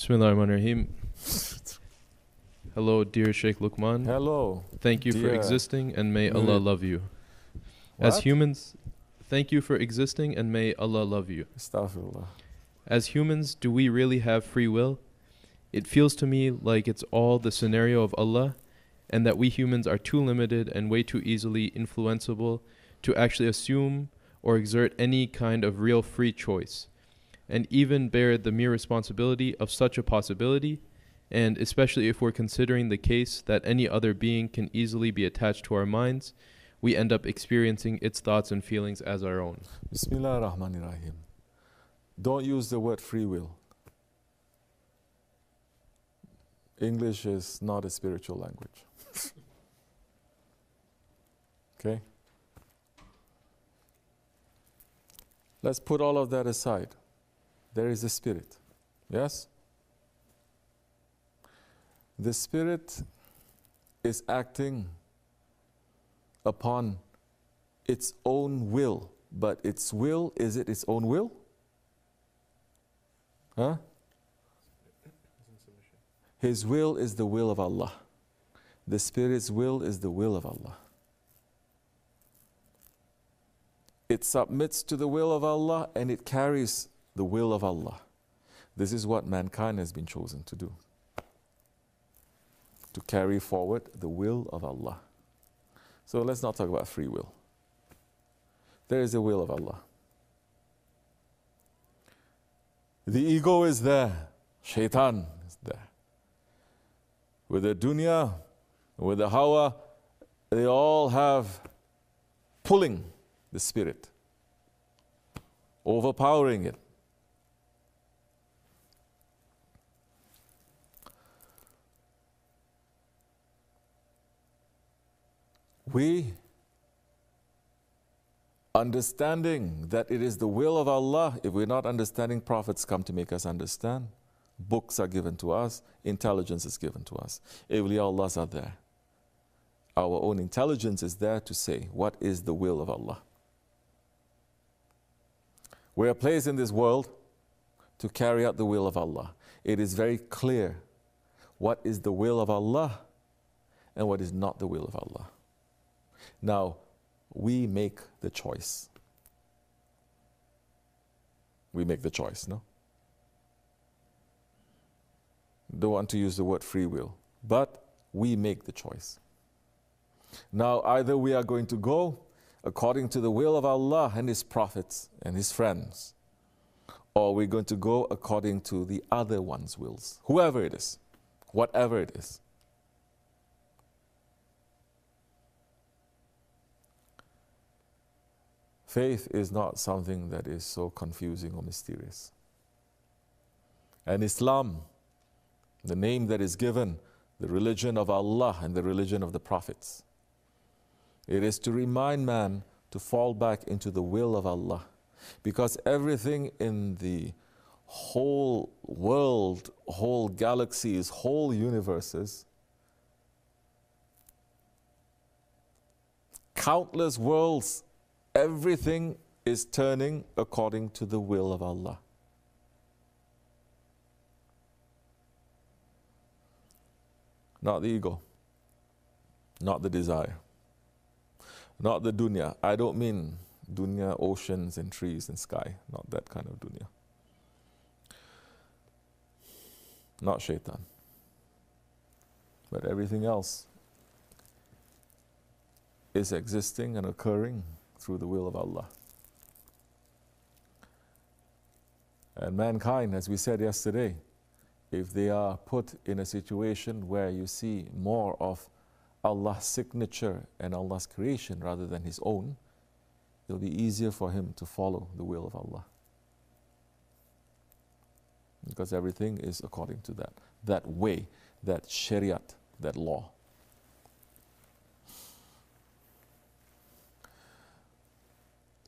Bismillahirrahmanirrahim. Hello, dear Shaykh Lokman. Hello. Thank you for existing and may Allah love you. As humans, thank you for existing and may Allah love you. Astaghfirullah. As humans, do we really have free will? It feels to me like it's all the scenario of Allah and that we humans are too limited and way too easily influenceable to actually assume or exert any kind of real free choice, and even bear the mere responsibility of such a possibility, and especially if we're considering the case that any other being can easily be attached to our minds, we end up experiencing its thoughts and feelings as our own. Bismillah ar-Rahman ar-Rahim. Don't use the word free will. English is not a spiritual language. Okay? Let's put all of that aside. There is a spirit. Yes? The spirit is acting upon its own will. But its will, is it its own will? Huh? His will is the will of Allah. The spirit's will is the will of Allah. It submits to the will of Allah and it carries the will of Allah. This is what mankind has been chosen to do. To carry forward the will of Allah. So let's not talk about free will. There is a will of Allah. The ego is there. Shaitan is there. With the dunya, with the hawa, they all have pulling the spirit, overpowering it. We, understanding that it is the will of Allah, if we're not understanding, prophets come to make us understand. Books are given to us, intelligence is given to us. Awliya Allahs are there. Our own intelligence is there to say, what is the will of Allah? We are placed in this world to carry out the will of Allah. It is very clear what is the will of Allah and what is not the will of Allah. Now, we make the choice. We make the choice, no? Don't want to use the word free will, but we make the choice. Now, either we are going to go according to the will of Allah and His prophets and His friends, or we're going to go according to the other one's wills, whoever it is, whatever it is. Faith is not something that is so confusing or mysterious. And Islam, the name that is given, the religion of Allah and the religion of the prophets, it is to remind man to fall back into the will of Allah. Because everything in the whole world, whole galaxies, whole universes, countless worlds, everything is turning according to the will of Allah. Not the ego, not the desire, not the dunya. I don't mean dunya, oceans and trees and sky, not that kind of dunya. Not shaitan. But everything else is existing and occurring through the will of Allah. And mankind, as we said yesterday, if they are put in a situation where you see more of Allah's signature and Allah's creation rather than His own, it'll be easier for him to follow the will of Allah. Because everything is according to that way, that shariat, that law.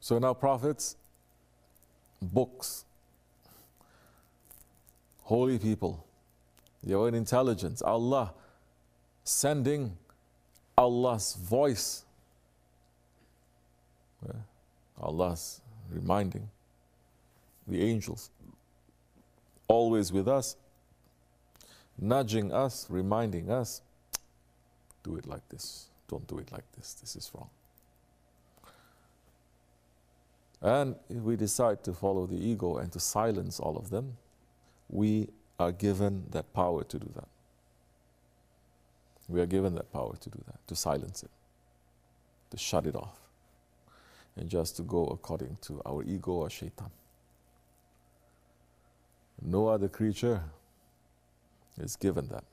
So now prophets, books, holy people, your own intelligence, Allah sending Allah's voice, Allah's reminding the angels, always with us, nudging us, reminding us, do it like this, don't do it like this is wrong. And if we decide to follow the ego and to silence all of them, we are given that power to do that. We are given that power to do that, to silence it, to shut it off, and just to go according to our ego or shaitan. No other creature is given that.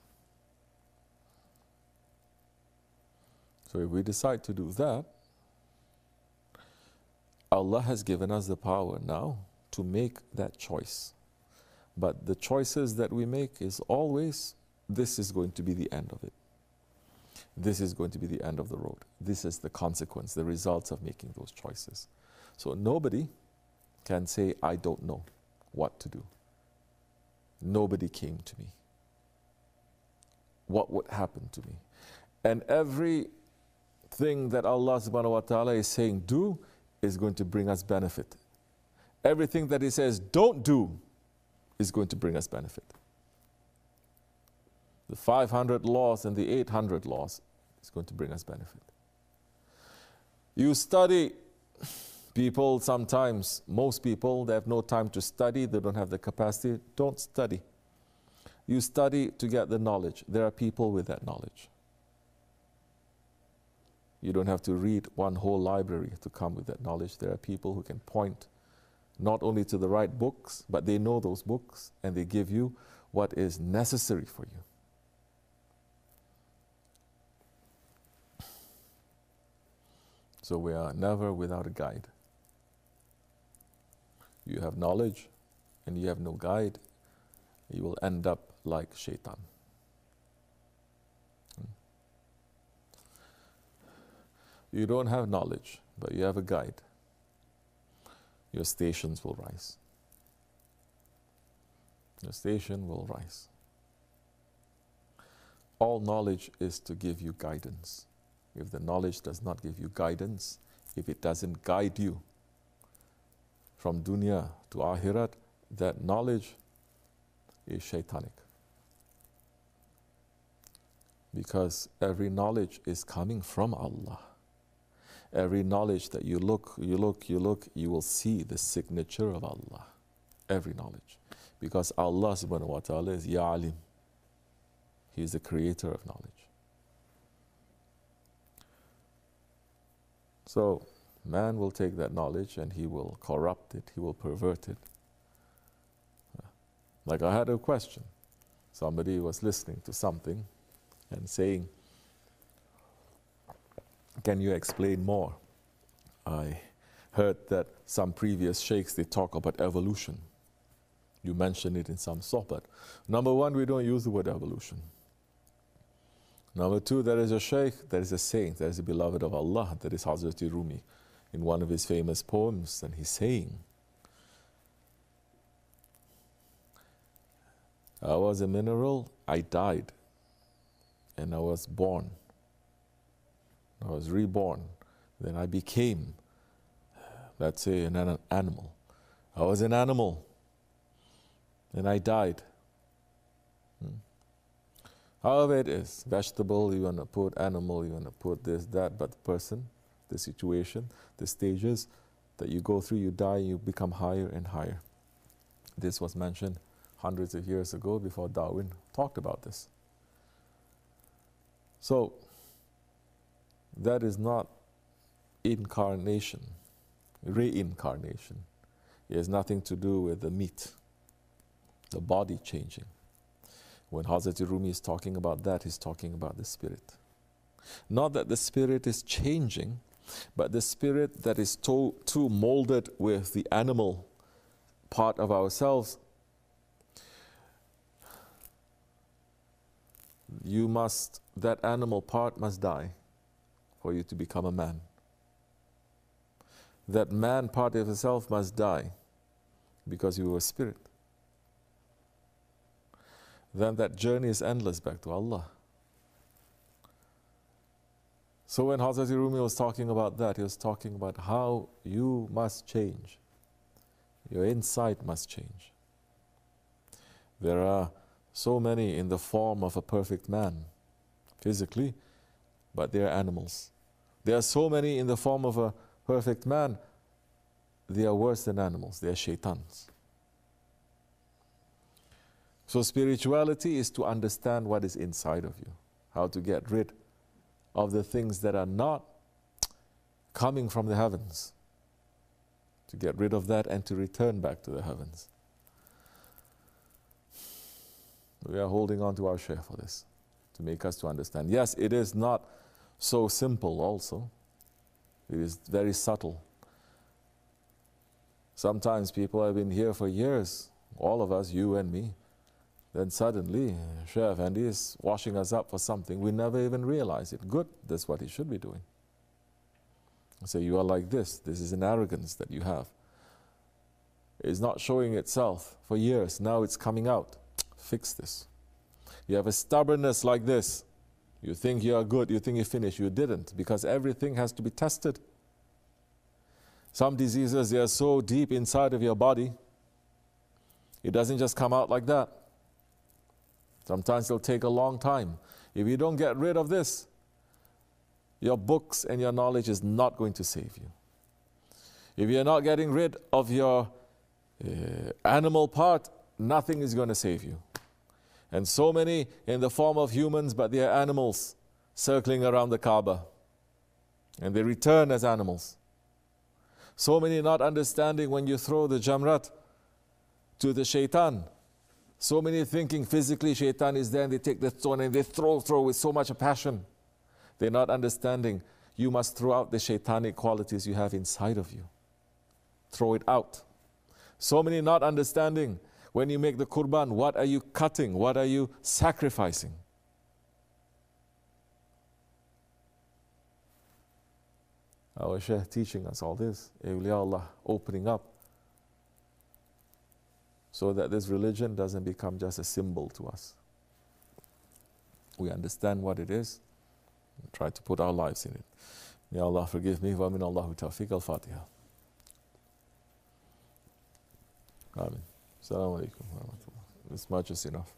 So if we decide to do that, Allah has given us the power now to make that choice. But the choices that we make is always, this is going to be the end of it. This is going to be the end of the road. This is the consequence, the results of making those choices. So nobody can say, I don't know what to do. Nobody came to me. What would happen to me? And everything that Allah subhanahu wa ta'ala is saying, do, is going to bring us benefit. Everything that He says, don't do, is going to bring us benefit. The 500 laws and the 800 laws is going to bring us benefit. You study, people sometimes, most people, they have no time to study, they don't have the capacity, don't study. You study to get the knowledge. There are people with that knowledge. You don't have to read one whole library to come with that knowledge. There are people who can point not only to the right books, but they know those books and they give you what is necessary for you. So we are never without a guide. You have knowledge and you have no guide, you will end up like shaitan. You don't have knowledge, but you have a guide. Your stations will rise. Your station will rise. All knowledge is to give you guidance. If the knowledge does not give you guidance, if it doesn't guide you from dunya to akhirat, that knowledge is shaitanic. Because every knowledge is coming from Allah. Every knowledge that you look, you will see the signature of Allah. Every knowledge. Because Allah subhanahu wa ta'ala is Ya Alim. He is the creator of knowledge. So, man will take that knowledge and he will corrupt it, he will pervert it. Like I had a question. Somebody was listening to something and saying, can you explain more? I heard that some previous sheikhs, they talk about evolution. You mentioned it in some sohbat. Number one, we don't use the word evolution. Number two, there is a sheikh, there is a saint, there is a beloved of Allah, that is Hazrat Rumi, in one of his famous poems, and he's saying, I was a mineral, I died, and I was born. I was reborn. Then I became, let's say, an animal. I was an animal, and I died. However it is, vegetable, you want to put animal, you want to put this, that, but the person, the situation, the stages that you go through, you die, you become higher and higher. This was mentioned hundreds of years ago before Darwin talked about this. So, that is not incarnation, reincarnation. It has nothing to do with the meat, the body changing. When Hazrat Rumi is talking about that, he's talking about the spirit. Not that the spirit is changing, but the spirit that is too molded with the animal part of ourselves, that animal part must die for you to become a man. That man part of yourself must die because you were a spirit. Then that journey is endless back to Allah. So when Hazrat Rumi was talking about that, he was talking about how you must change. Your insight must change. There are So many in the form of a perfect man, physically, but they are animals. There are so many in the form of a perfect man, they are worse than animals, they are shaitans. So spirituality is to understand what is inside of you, how to get rid of the things that are not coming from the heavens, to get rid of that and to return back to the heavens. We are holding on to our Shaykh for this, to make us to understand. Yes, it is not so simple also. It is very subtle. Sometimes people have been here for years, all of us, you and me. Then suddenly, Shaykh Efendi is washing us up for something. We never even realize it. Good, that's what he should be doing. Say, you are like this. This is an arrogance that you have. It's not showing itself for years. Now it's coming out. Fix this. You have a stubbornness like this. You think you are good. You think you finished. You didn't, because everything has to be tested. Some diseases, they are so deep inside of your body, it doesn't just come out like that. Sometimes it'll take a long time. If you don't get rid of this, your books and your knowledge is not going to save you. If you're not getting rid of your animal part, nothing is going to save you. And so many in the form of humans, but they are animals circling around the Kaaba. And they return as animals. So many not understanding when you throw the jamrat to the shaitan. So many thinking physically shaitan is there, and they take the stone and they throw with so much passion. They're not understanding you must throw out the shaitanic qualities you have inside of you. Throw it out. So many not understanding when you make the qurban, what are you cutting? What are you sacrificing? Our Shaykh teaching us all this, awliya Allah opening up, so that this religion doesn't become just a symbol to us. We understand what it is, and try to put our lives in it. May Allah forgive me. Wa min Allahu tawfiq. Al-Fatiha. Amen. Assalamu alaikum wa rahmatullah. This much is enough.